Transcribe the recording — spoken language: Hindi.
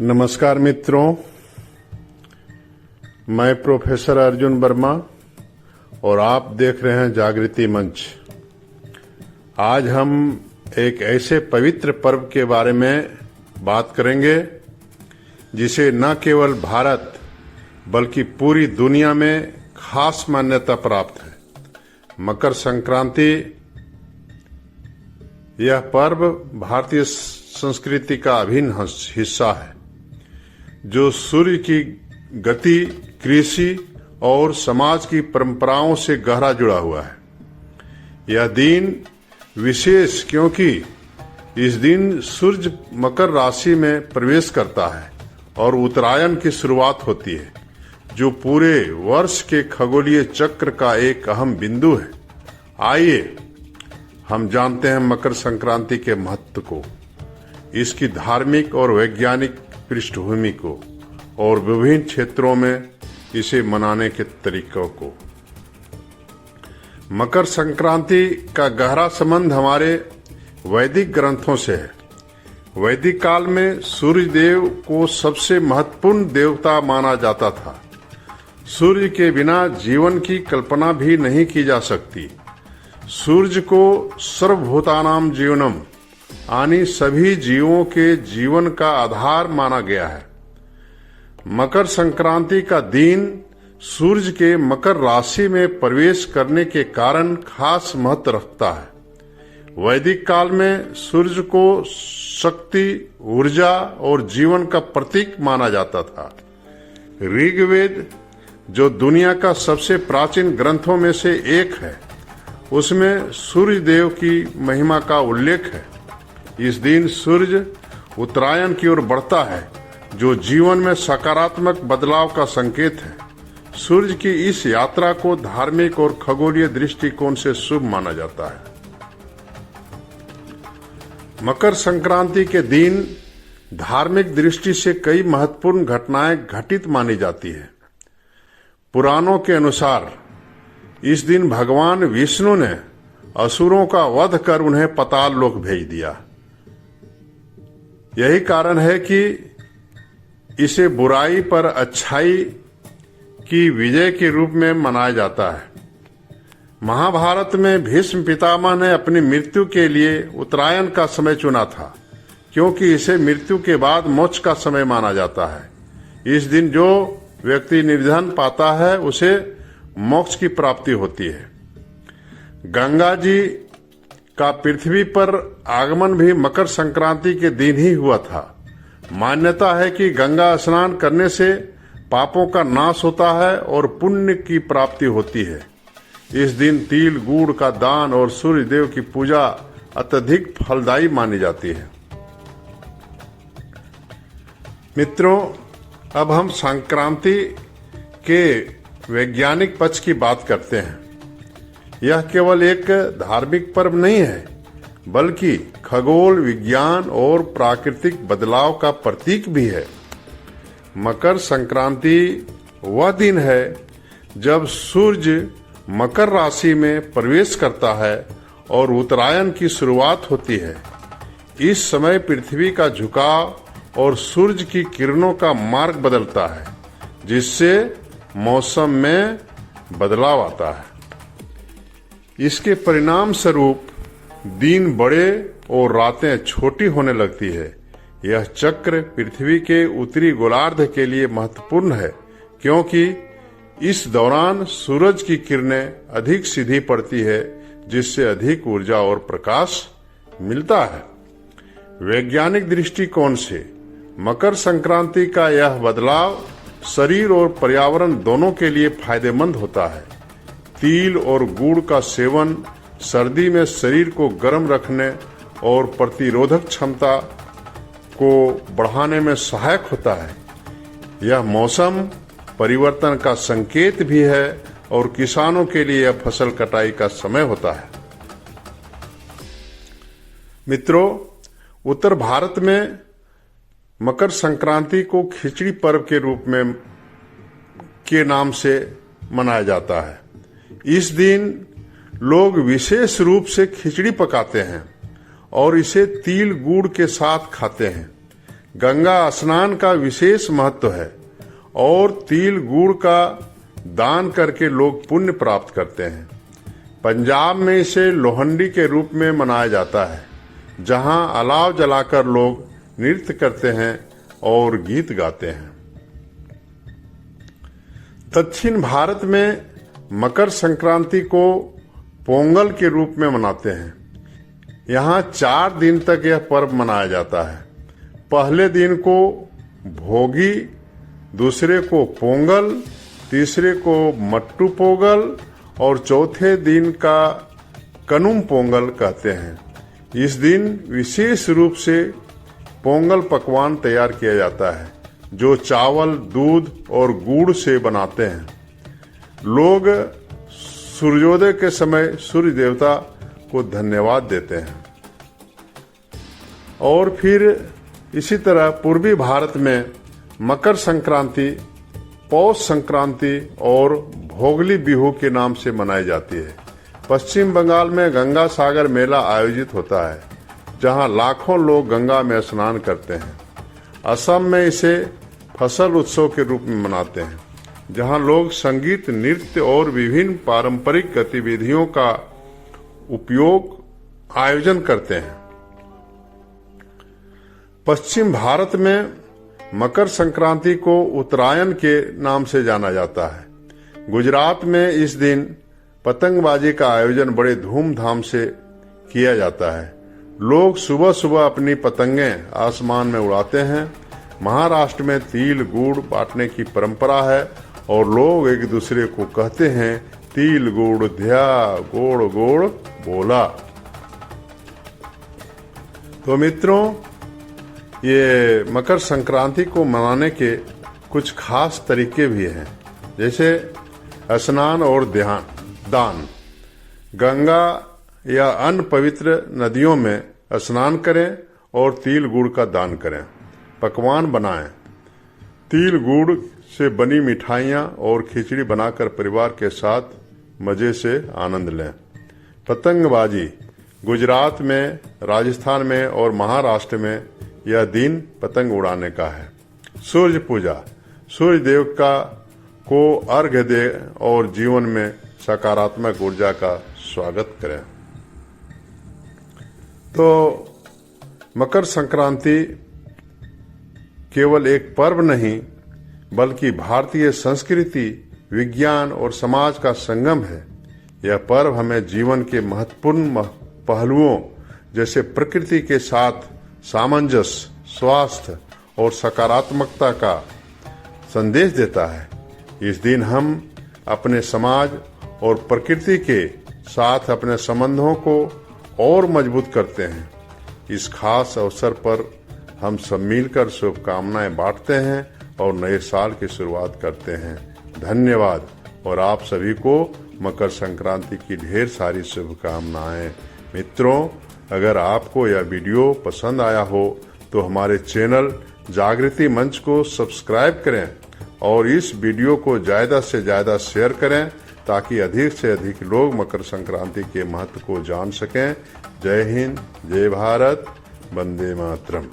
नमस्कार मित्रों, मैं प्रोफेसर अर्जुन वर्मा और आप देख रहे हैं जागृति मंच। आज हम एक ऐसे पवित्र पर्व के बारे में बात करेंगे जिसे न केवल भारत बल्कि पूरी दुनिया में खास मान्यता प्राप्त है। मकर संक्रांति यह पर्व भारतीय संस्कृति का अभिन्न हिस्सा है जो सूर्य की गति, कृषि और समाज की परंपराओं से गहरा जुड़ा हुआ है। यह दिन विशेष क्योंकि इस दिन सूर्य मकर राशि में प्रवेश करता है और उत्तरायण की शुरुआत होती है, जो पूरे वर्ष के खगोलीय चक्र का एक अहम बिंदु है। आइए हम जानते हैं मकर संक्रांति के महत्व को, इसकी धार्मिक और वैज्ञानिक पृष्ठभूमि को और विभिन्न क्षेत्रों में इसे मनाने के तरीकों को। मकर संक्रांति का गहरा संबंध हमारे वैदिक ग्रंथों से है। वैदिक काल में सूर्य देव को सबसे महत्वपूर्ण देवता माना जाता था। सूर्य के बिना जीवन की कल्पना भी नहीं की जा सकती। सूर्य को सर्वभूतानां जीवनम यानी सभी जीवों के जीवन का आधार माना गया है। मकर संक्रांति का दिन सूर्य के मकर राशि में प्रवेश करने के कारण खास महत्व रखता है। वैदिक काल में सूर्य को शक्ति, ऊर्जा और जीवन का प्रतीक माना जाता था। ऋग्वेद, जो दुनिया का सबसे प्राचीन ग्रंथों में से एक है, उसमें सूर्य देव की महिमा का उल्लेख है। इस दिन सूर्य उत्तरायण की ओर बढ़ता है, जो जीवन में सकारात्मक बदलाव का संकेत है। सूर्य की इस यात्रा को धार्मिक और खगोलीय दृष्टिकोण से शुभ माना जाता है। मकर संक्रांति के दिन धार्मिक दृष्टि से कई महत्वपूर्ण घटनाएं घटित मानी जाती है। पुराणों के अनुसार इस दिन भगवान विष्णु ने असुरों का वध कर उन्हें पाताल लोक भेज दिया। यही कारण है कि इसे बुराई पर अच्छाई की विजय के रूप में मनाया जाता है। महाभारत में भीष्म पितामह ने अपनी मृत्यु के लिए उत्तरायण का समय चुना था, क्योंकि इसे मृत्यु के बाद मोक्ष का समय माना जाता है। इस दिन जो व्यक्ति निर्धन पाता है उसे मोक्ष की प्राप्ति होती है। गंगा जी का पृथ्वी पर आगमन भी मकर संक्रांति के दिन ही हुआ था। मान्यता है कि गंगा स्नान करने से पापों का नाश होता है और पुण्य की प्राप्ति होती है। इस दिन तिल, गुड़ का दान और सूर्य देव की पूजा अत्यधिक फलदायी मानी जाती है। मित्रों, अब हम संक्रांति के वैज्ञानिक पक्ष की बात करते हैं। यह केवल एक धार्मिक पर्व नहीं है, बल्कि खगोल विज्ञान और प्राकृतिक बदलाव का प्रतीक भी है। मकर संक्रांति वह दिन है जब सूर्य मकर राशि में प्रवेश करता है और उत्तरायण की शुरुआत होती है। इस समय पृथ्वी का झुकाव और सूर्य की किरणों का मार्ग बदलता है, जिससे मौसम में बदलाव आता है। इसके परिणाम स्वरूप दिन बड़े और रातें छोटी होने लगती है। यह चक्र पृथ्वी के उत्तरी गोलार्ध के लिए महत्वपूर्ण है, क्योंकि इस दौरान सूरज की किरणें अधिक सीधी पड़ती है, जिससे अधिक ऊर्जा और प्रकाश मिलता है। वैज्ञानिक दृष्टिकोण से मकर संक्रांति का यह बदलाव शरीर और पर्यावरण दोनों के लिए फायदेमंद होता है। तिल और गुड़ का सेवन सर्दी में शरीर को गर्म रखने और प्रतिरोधक क्षमता को बढ़ाने में सहायक होता है। यह मौसम परिवर्तन का संकेत भी है और किसानों के लिए यह फसल कटाई का समय होता है। मित्रों, उत्तर भारत में मकर संक्रांति को खिचड़ी पर्व के रूप में के नाम से मनाया जाता है। इस दिन लोग विशेष रूप से खिचड़ी पकाते हैं और इसे तिल गुड़ के साथ खाते हैं। गंगा स्नान का विशेष महत्व है और तिल गुड़ का दान करके लोग पुण्य प्राप्त करते हैं। पंजाब में इसे लोहंडी के रूप में मनाया जाता है, जहां अलाव जलाकर लोग नृत्य करते हैं और गीत गाते हैं। दक्षिण भारत में मकर संक्रांति को पोंगल के रूप में मनाते हैं। यहाँ 4 दिन तक यह पर्व मनाया जाता है। पहले दिन को भोगी, दूसरे को पोंगल, तीसरे को मट्टू पोंगल और चौथे दिन का कनुम पोंगल कहते हैं। इस दिन विशेष रूप से पोंगल पकवान तैयार किया जाता है, जो चावल, दूध और गुड़ से बनाते हैं। लोग सूर्योदय के समय सूर्य देवता को धन्यवाद देते हैं। और फिर इसी तरह पूर्वी भारत में मकर संक्रांति, पौष संक्रांति और भोगली बिहू के नाम से मनाई जाती है। पश्चिम बंगाल में गंगा सागर मेला आयोजित होता है, जहां लाखों लोग गंगा में स्नान करते हैं। असम में इसे फसल उत्सव के रूप में मनाते हैं, जहां लोग संगीत, नृत्य और विभिन्न पारंपरिक गतिविधियों का आयोजन करते हैं। पश्चिम भारत में मकर संक्रांति को उत्तरायण के नाम से जाना जाता है। गुजरात में इस दिन पतंगबाजी का आयोजन बड़े धूमधाम से किया जाता है। लोग सुबह सुबह अपनी पतंगें आसमान में उड़ाते हैं। महाराष्ट्र में तिल गुड़ बांटने की परंपरा है और लोग एक दूसरे को कहते हैं तिल गुड़ ध्या गोड़ गोड़ बोला। तो मित्रों, ये मकर संक्रांति को मनाने के कुछ खास तरीके भी हैं, जैसे स्नान और दान। गंगा या अन्य पवित्र नदियों में स्नान करें और तिल गुड़ का दान करें। पकवान बनाएं। तिल गुड़ से बनी मिठाइयाँ और खिचड़ी बनाकर परिवार के साथ मजे से आनंद लें। पतंगबाजी। गुजरात में, राजस्थान में और महाराष्ट्र में यह दिन पतंग उड़ाने का है। सूर्य पूजा। सूर्य देव को अर्घ्य दे और जीवन में सकारात्मक ऊर्जा का स्वागत करें। तो मकर संक्रांति केवल एक पर्व नहीं, बल्कि भारतीय संस्कृति, विज्ञान और समाज का संगम है। यह पर्व हमें जीवन के महत्वपूर्ण पहलुओं जैसे प्रकृति के साथ सामंजस्य, स्वास्थ्य और सकारात्मकता का संदेश देता है। इस दिन हम अपने समाज और प्रकृति के साथ अपने संबंधों को और मजबूत करते हैं। इस खास अवसर पर हम सब मिलकर शुभकामनाएं बांटते हैं और नए साल की शुरुआत करते हैं। धन्यवाद और आप सभी को मकर संक्रांति की ढेर सारी शुभकामनाएं। मित्रों, अगर आपको यह वीडियो पसंद आया हो तो हमारे चैनल जागृति मंच को सब्सक्राइब करें और इस वीडियो को ज्यादा से ज्यादा शेयर करें, ताकि अधिक से अधिक लोग मकर संक्रांति के महत्व को जान सकें। जय हिंद, जय भारत, वंदे मातरम।